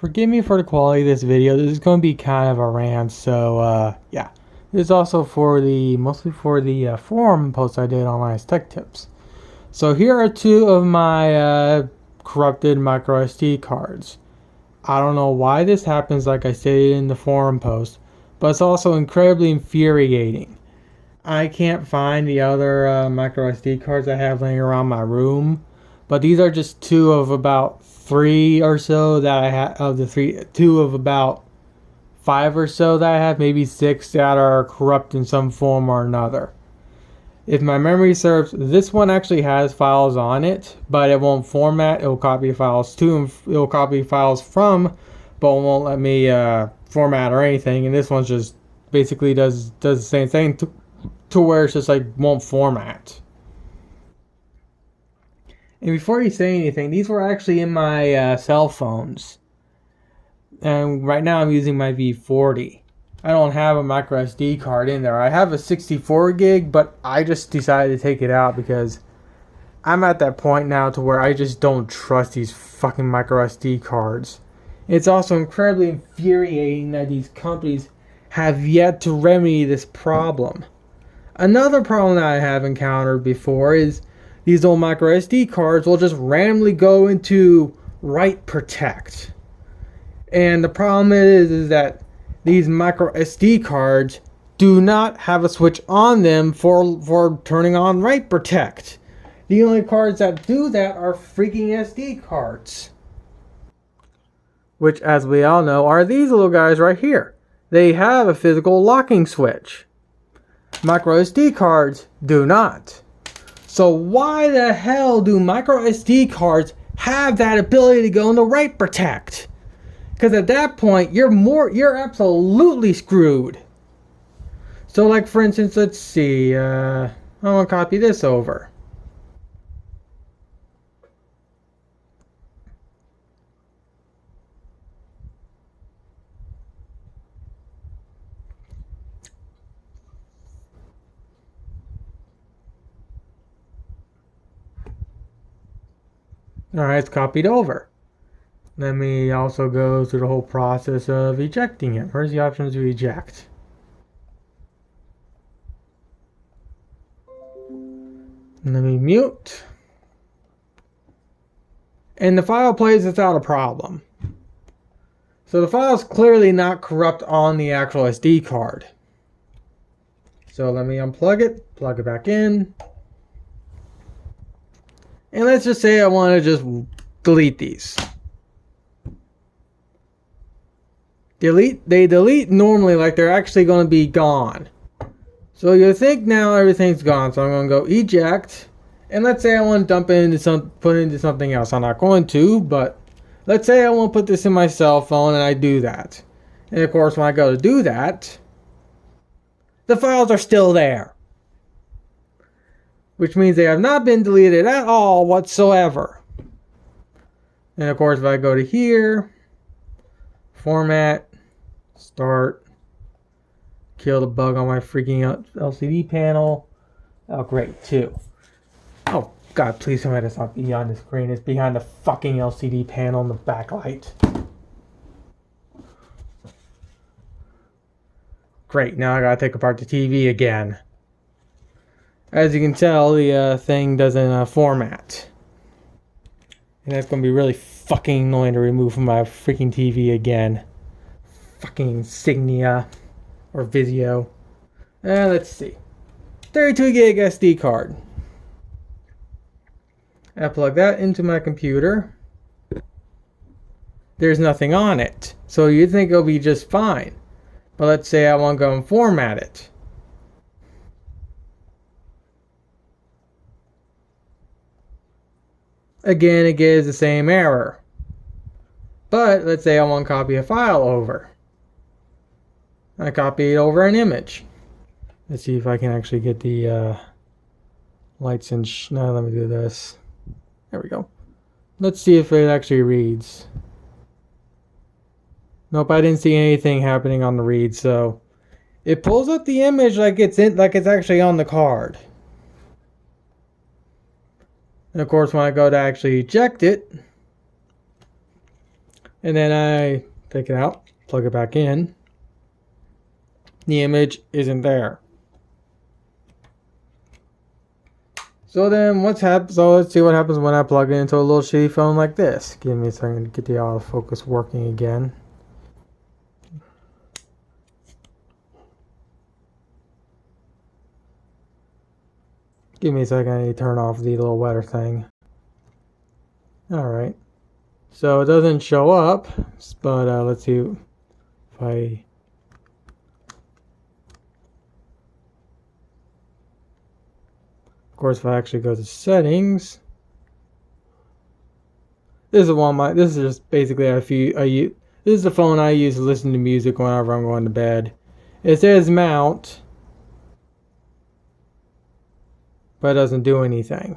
Forgive me for the quality of this video. This is going to be kind of a rant, so yeah. This is also mostly for the forum post I did on Linus Tech Tips. So here are two of my corrupted micro SD cards. I don't know why this happens, like I stated in the forum post, but it's also incredibly infuriating. I can't find the other micro SD cards I have laying around my room, but these are just two of about three or so that I have of the two of about five or so that I have, maybe six that are corrupt in some form or another. If my memory serves, this one actually has files on it, but it won't format. It'll copy files to, and it'll copy files from, but it won't let me format or anything. And this one just basically does the same thing to where it's just like won't format. And before you say anything, these were actually in my cell phones. And right now I'm using my V40. I don't have a micro SD card in there. I have a 64 gig, but I just decided to take it out because I'm at that point now to where I just don't trust these fucking micro SD cards. It's also incredibly infuriating that these companies have yet to remedy this problem. Another problem that I have encountered before is these old micro SD cards will just randomly go into write protect. And the problem is that these micro SD cards do not have a switch on them for turning on write protect. The only cards that do that are freaking SD cards. Which, as we all know, are these little guys right here. They have a physical locking switch. Micro SD cards do not. So why the hell do micro SD cards have that ability to go into write protect? Because at that point, you're absolutely screwed. So like for instance, let's see, I want to copy this over. Alright, it's copied over. Let me also go through the whole process of ejecting it. Where's the option to eject? Let me mute. And the file plays without a problem. So the file is clearly not corrupt on the actual SD card. So let me unplug it, plug it back in. And let's just say I want to just delete these. They delete normally like they're actually going to be gone. So you think now everything's gone. So I'm going to go eject. And let's say I want to dump it into put it into something else. I'm not going to, but let's say I want to put this in my cell phone and I do that. And of course when I go to do that, the files are still there. Which means they have not been deleted at all whatsoever. And of course if I go to here, format, start, kill the bug on my freaking LCD panel. Oh great, too. Oh god, please tell me that's not behind the screen. It's behind the fucking LCD panel and the backlight. Great, now I gotta take apart the TV again. As you can tell, the thing doesn't format. And that's gonna be really fucking annoying to remove from my freaking TV again. Fucking Insignia or Vizio. Let's see. 32 gig SD card. I plug that into my computer. There's nothing on it. So you'd think it'll be just fine. But let's say I want to go and format it. Again, it gives the same error. But let's say I want to copy a file over. I copy it over an image. Let's see if I can actually get the lights in. No, let me do this. There we go. Let's see if it actually reads. Nope, I didn't see anything happening on the read. So it pulls up the image like it's actually on the card. And of course, when I go to actually eject it, And then I take it out, plug it back in. The image isn't there. So then what's happened? So let's see what happens when I plug it into a little shitty phone like this. Give me a second to get the autofocus working again. Give me a second, I need to turn off the little weather thing. Alright. So it doesn't show up, but let's see if I... Of course, if I actually go to settings, this is just basically this is the phone I use to listen to music whenever I'm going to bed. It says mount, but it doesn't do anything.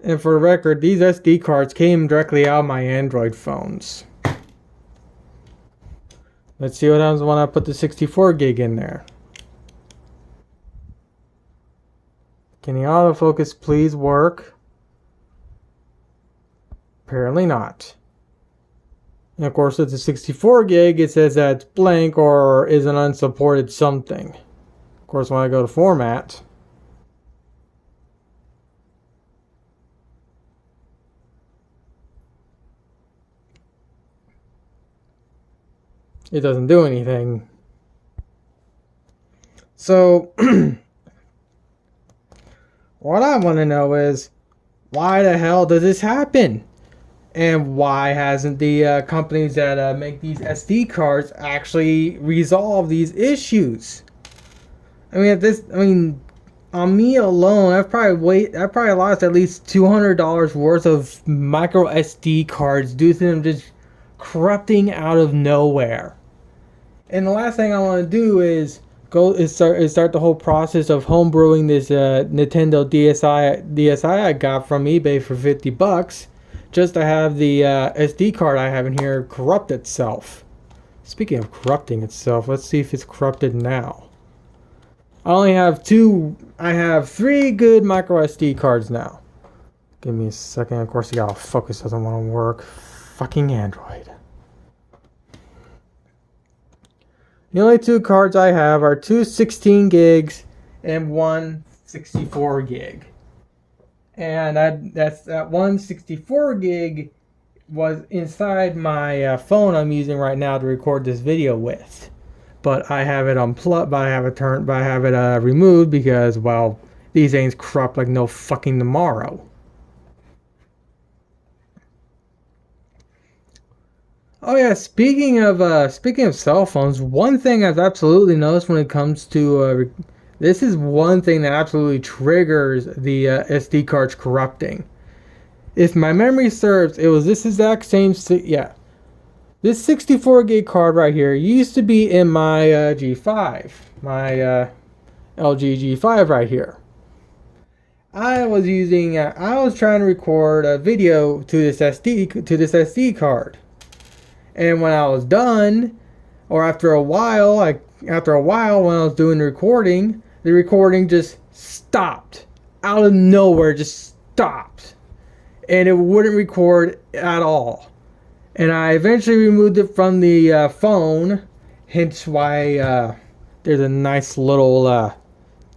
And for the record, these SD cards came directly out of my Android phones. Let's see what happens when I put the 64 gig in there. Can the autofocus please work? Apparently not. And of course, with the 64 gig, it says that it's blank or is an unsupported something. Of course, when I go to format, it doesn't do anything. So, what I want to know is, why the hell does this happen? And why hasn't the companies that make these SD cards actually resolve these issues? I mean, on me alone, I've probably lost at least $200 worth of micro SD cards due to them just corrupting out of nowhere. And the last thing I want to do is start the whole process of homebrewing this Nintendo DSi I got from eBay for $50, just to have the SD card I have in here corrupt itself. Speaking of corrupting itself, let's see if it's corrupted now. I have 3 good micro SD cards now. Give me a second. Of course, the autofocus doesn't want to work. Fucking Android. The only 2 cards I have are 2 16 gigs and 1 64 gig. And that 1 64 gig was inside my phone I'm using right now to record this video with. But I have it unplugged, but I have it removed because, well, these things corrupt like no fucking tomorrow. Oh yeah, speaking of cell phones, one thing I've absolutely noticed when it comes to this is one thing that absolutely triggers the SD cards corrupting. If my memory serves, it was this exact same this 64 gig card right here used to be in my G5, my LG G5 right here. I was trying to record a video to this SD card. And when I was done, or after a while when I was doing the recording just stopped. Out of nowhere, just stopped. And it wouldn't record at all. And I eventually removed it from the phone, hence why there's a nice little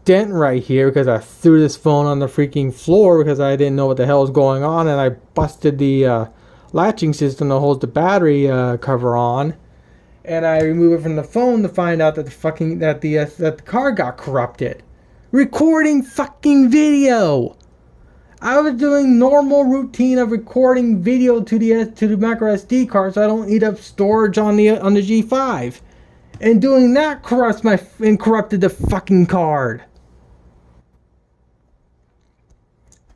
dent right here, because I threw this phone on the freaking floor because I didn't know what the hell was going on, and I busted the latching system that holds the battery cover on, and I removed it from the phone to find out that the card got corrupted. Recording fucking video. I was doing normal routine of recording video to the micro SD card, so I don't eat up storage on the G5, and doing that corrupted the fucking card.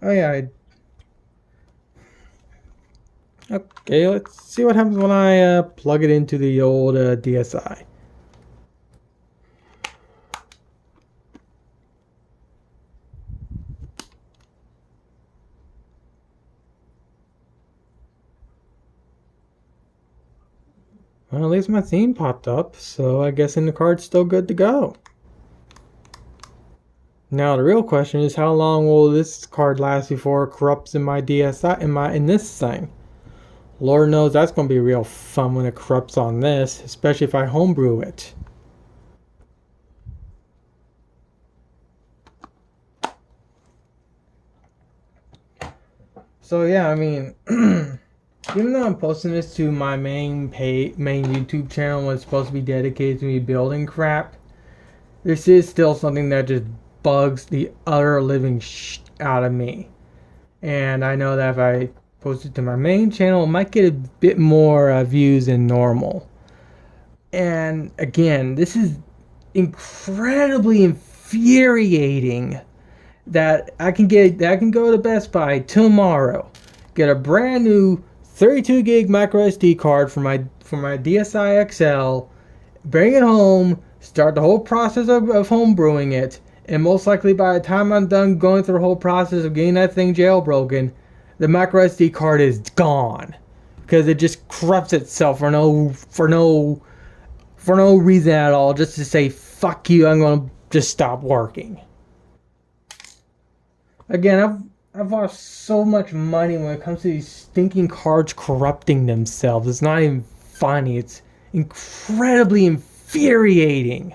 Oh yeah. Okay, let's see what happens when I plug it into the old DSi. Well, at least my theme popped up, so I guess the card's still good to go. Now the real question is, how long will this card last before it corrupts in my DSi in this thing? Lord knows that's going to be real fun when it corrupts on this, especially if I homebrew it. So yeah, I mean, even though I'm posting this to my main YouTube channel, when it's supposed to be dedicated to me building crap, this is still something that just bugs the utter living out of me. And I know that if I post it to my main channel, it might get a bit more views than normal. And again, this is incredibly infuriating that I can go to Best Buy tomorrow, get a brand new 32 gig micro SD card for my DSi XL, bring it home, start the whole process of home brewing it, and most likely by the time I'm done going through the whole process of getting that thing jailbroken, the micro SD card is gone because it just corrupts itself for no reason at all, just to say fuck you, I'm gonna just stop working. Again, I've lost so much money when it comes to these stinking cards corrupting themselves. It's not even funny. It's incredibly infuriating.